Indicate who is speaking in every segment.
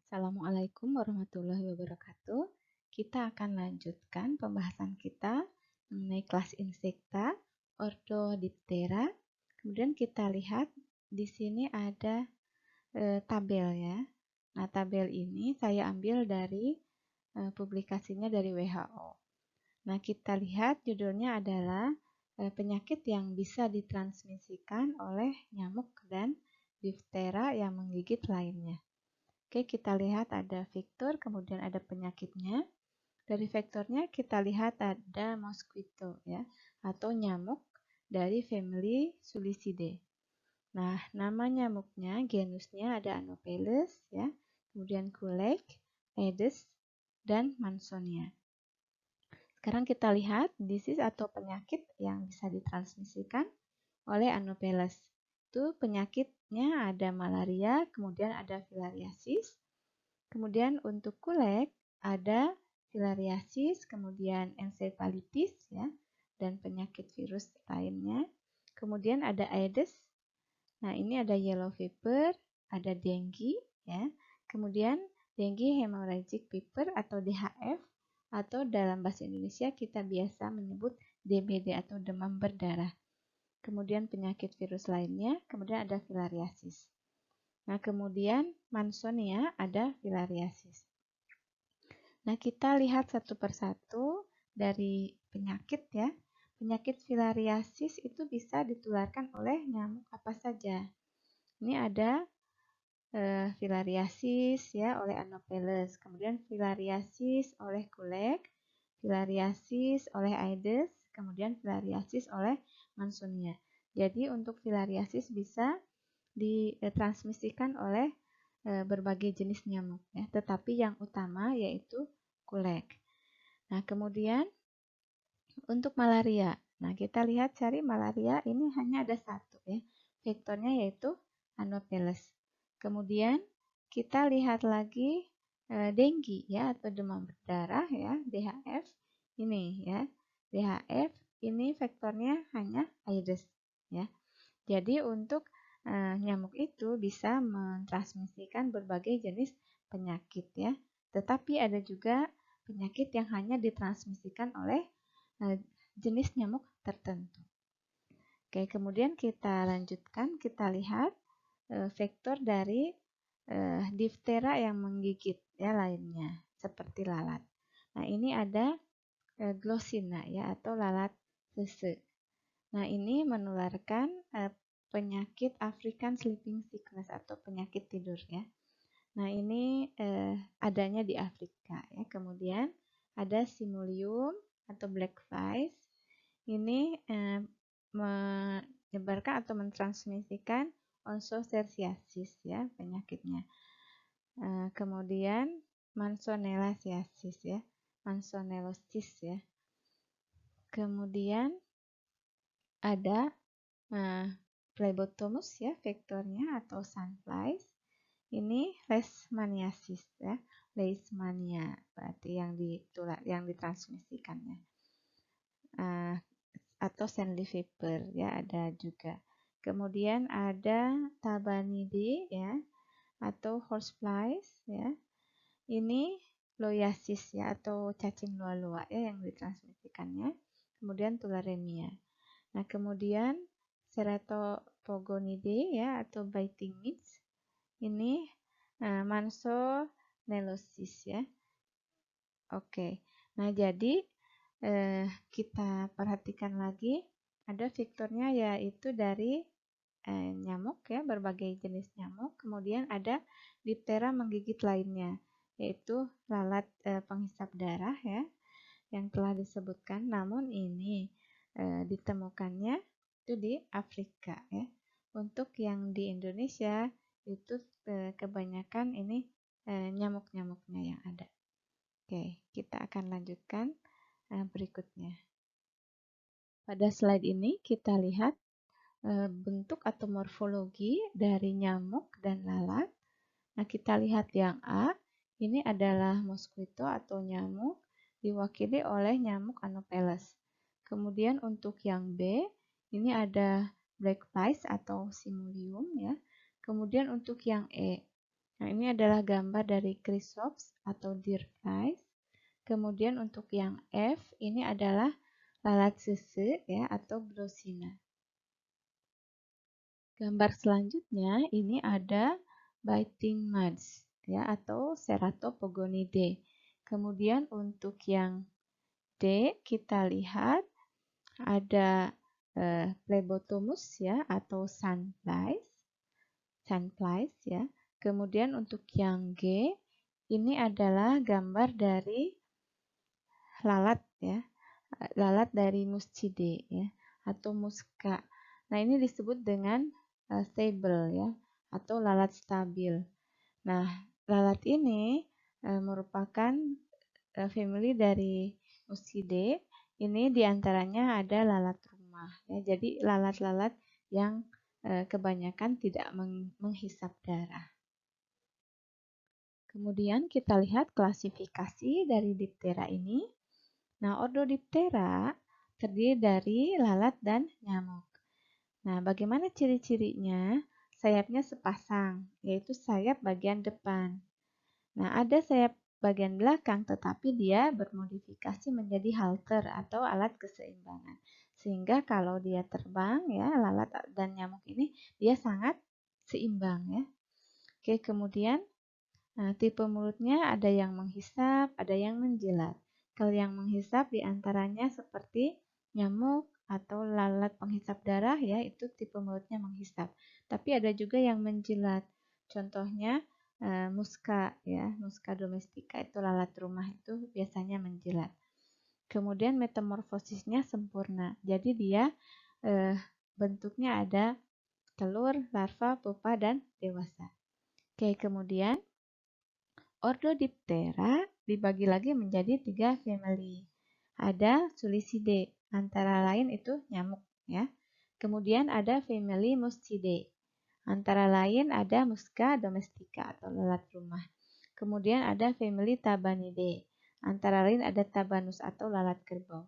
Speaker 1: Assalamualaikum warahmatullahi wabarakatuh. Kita akan lanjutkan pembahasan kita mengenai kelas insekta, Orthodiptera. Kemudian kita lihat di sini ada tabel ya. Nah, tabel ini saya ambil dari publikasinya dari WHO. Nah, kita lihat judulnya adalah penyakit yang bisa ditransmisikan oleh nyamuk dan diftera yang menggigit lainnya. Oke, kita lihat ada vektor, kemudian ada penyakitnya. Dari vektornya kita lihat ada mosquito ya, atau nyamuk dari family Sulicidae. Nah, nama nyamuknya, genusnya ada Anopheles ya, kemudian Culex, Aedes, dan Mansonia. Sekarang kita lihat disease atau penyakit yang bisa ditransmisikan oleh Anopheles. Itu penyakitnya ada malaria, kemudian ada filariasis. Kemudian untuk Culex ada filariasis, kemudian encephalitis ya, dan penyakit virus lainnya. Kemudian ada Aedes. Nah, ini ada yellow fever, ada dengue ya. Kemudian dengue hemorrhagic fever atau DHF, atau dalam bahasa Indonesia kita biasa menyebut DBD atau demam berdarah. Kemudian penyakit virus lainnya, kemudian ada filariasis. Nah, kemudian Mansonia ada filariasis. Nah, kita lihat satu persatu dari penyakit ya. Penyakit filariasis itu bisa ditularkan oleh nyamuk apa saja. Ini ada filariasis ya oleh Anopheles, kemudian filariasis oleh Culex, filariasis oleh Aedes, kemudian filariasis oleh Mansonia. Jadi untuk filariasis bisa ditransmisikan oleh berbagai jenis nyamuk ya, tetapi yang utama yaitu Culex. Nah, kemudian untuk malaria. Nah, kita lihat cari malaria ini hanya ada satu ya. Vektornya yaitu Anopheles. Kemudian kita lihat lagi dengue ya atau demam berdarah ya, DHF. Ini ya. DHF ini vektornya hanya Aedes ya. Jadi untuk nyamuk itu bisa mentransmisikan berbagai jenis penyakit ya. Tetapi ada juga penyakit yang hanya ditransmisikan oleh jenis nyamuk tertentu. Oke, kemudian kita lanjutkan, kita lihat vektor dari diftera yang menggigit ya lainnya seperti lalat. Nah, ini ada Glossina ya atau lalat sese. Nah, ini menularkan penyakit African Sleeping Sickness atau penyakit tidur ya. Nah, ini adanya di Afrika ya. Kemudian ada Simulium atau black flies. Ini menyebarkan atau mentransmisikan onchocerciasis ya penyakitnya. Kemudian Mansonellaceasis ya, Mansonelosis ya. Kemudian ada Phlebotomus ya vektornya atau sunflies. Ini Leishmaniasis ya, Leishmania berarti yang ditransmisikannya. Atau Sandy fever ya ada juga. Kemudian ada Tabanidae ya atau horseflies ya. Ini Loiasis ya atau cacing luar-luar ya yang ditransmisikannya. Kemudian tularemia. Nah, kemudian Ceratopogonidae ya atau biting mites. Ini Mansonelosis ya. Oke. Nah, jadi kita perhatikan lagi ada vektornya yaitu dari nyamuk ya, berbagai jenis nyamuk. Kemudian ada diftera menggigit lainnya yaitu lalat penghisap darah ya yang telah disebutkan. Namun ini ditemukannya itu di Afrika ya. Untuk yang di Indonesia itu kebanyakan ini nyamuk-nyamuknya yang ada. Oke, kita akan lanjutkan berikutnya. Pada slide ini kita lihat bentuk atau morfologi dari nyamuk dan lalat. Nah, kita lihat yang A, ini adalah mosquito atau nyamuk diwakili oleh nyamuk Anopheles. Kemudian untuk yang B, ini ada black flies atau Simulium ya. Kemudian untuk yang E, Nah, ini adalah gambar dari chrysops atau deer flies. Kemudian untuk yang F, ini adalah lalat sese ya atau Glossina. Gambar selanjutnya ini ada biting moths ya atau Ceratopogonidae. Kemudian untuk yang D kita lihat ada Plebotomus ya atau sunflies ya. Kemudian untuk yang G ini adalah gambar dari lalat ya, lalat dari Muscidae ya atau Musca. Nah, ini disebut dengan stable ya atau lalat stabil. Nah, lalat ini merupakan family dari Muscidae. Ini diantaranya ada lalat rumah ya. Jadi lalat-lalat yang kebanyakan tidak menghisap darah. Kemudian kita lihat klasifikasi dari Diptera ini. Nah, Ordodiptera terdiri dari lalat dan nyamuk. Nah, bagaimana ciri-cirinya? Sayapnya sepasang, yaitu sayap bagian depan. Nah, ada sayap bagian belakang, tetapi dia bermodifikasi menjadi halter atau alat keseimbangan. Sehingga kalau dia terbang, ya lalat dan nyamuk ini, dia sangat seimbang ya. Oke, kemudian tipe mulutnya ada yang menghisap, ada yang menjilat. Kalau yang menghisap diantaranya seperti nyamuk atau lalat penghisap darah ya, itu tipe mulutnya menghisap. Tapi ada juga yang menjilat. Contohnya Musca ya, Musca domestica itu lalat rumah itu biasanya menjilat. Kemudian metamorfosisnya sempurna. Jadi dia bentuknya ada telur, larva, pupa, dan dewasa. Oke, kemudian Ordodiptera dibagi lagi menjadi 3 family. Ada Sulicidae, antara lain itu nyamuk ya. Kemudian ada family Muscidae. Antara lain ada Musca domestica atau lalat rumah. Kemudian ada family Tabanidae. Antara lain ada Tabanus atau lalat kerbau.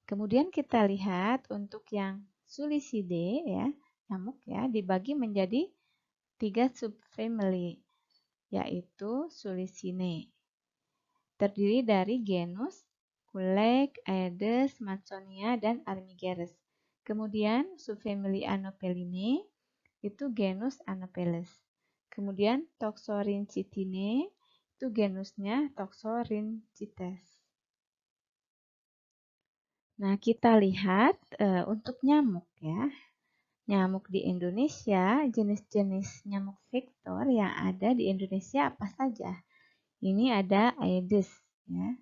Speaker 1: Kemudian kita lihat untuk yang Sulicidae ya, nyamuk ya, dibagi menjadi 3 subfamily, yaitu Sulicinae. Terdiri dari genus Culex, Aedes, Mansonia, dan Armigerus. Kemudian subfamily Anophelinae itu genus Anopheles. Kemudian Toxorincitinae itu genusnya Toxorincites. Nah, kita lihat untuk nyamuk ya. Nyamuk di Indonesia, jenis-jenis nyamuk vektor yang ada di Indonesia apa saja? Ini ada Aedes ya.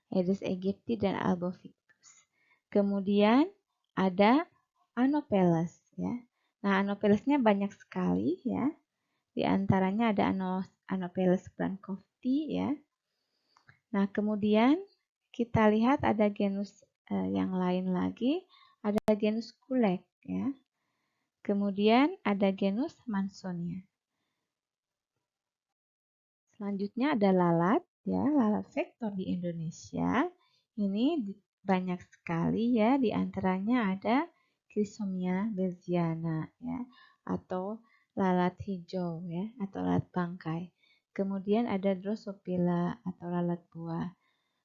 Speaker 1: Aedes aegypti dan Albopictus. Kemudian ada Anopheles ya. Nah, Anophelesnya banyak sekali ya. Di antaranya ada Anopheles brancofti ya. Nah, kemudian kita lihat ada genus yang lain lagi, ada genus Culex ya. Kemudian ada genus Mansonia. Selanjutnya ada lalat ya, lalat vektor di Indonesia. Ini banyak sekali ya, di antaranya ada Chrysomia beziana ya atau lalat hijau ya atau lalat bangkai. Kemudian ada Drosophila atau lalat buah.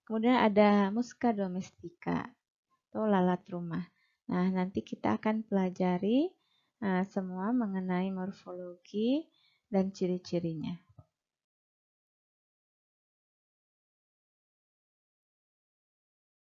Speaker 1: Kemudian ada Musca domestica atau lalat rumah. Nah, nanti kita akan pelajari semua mengenai morfologi dan ciri-cirinya.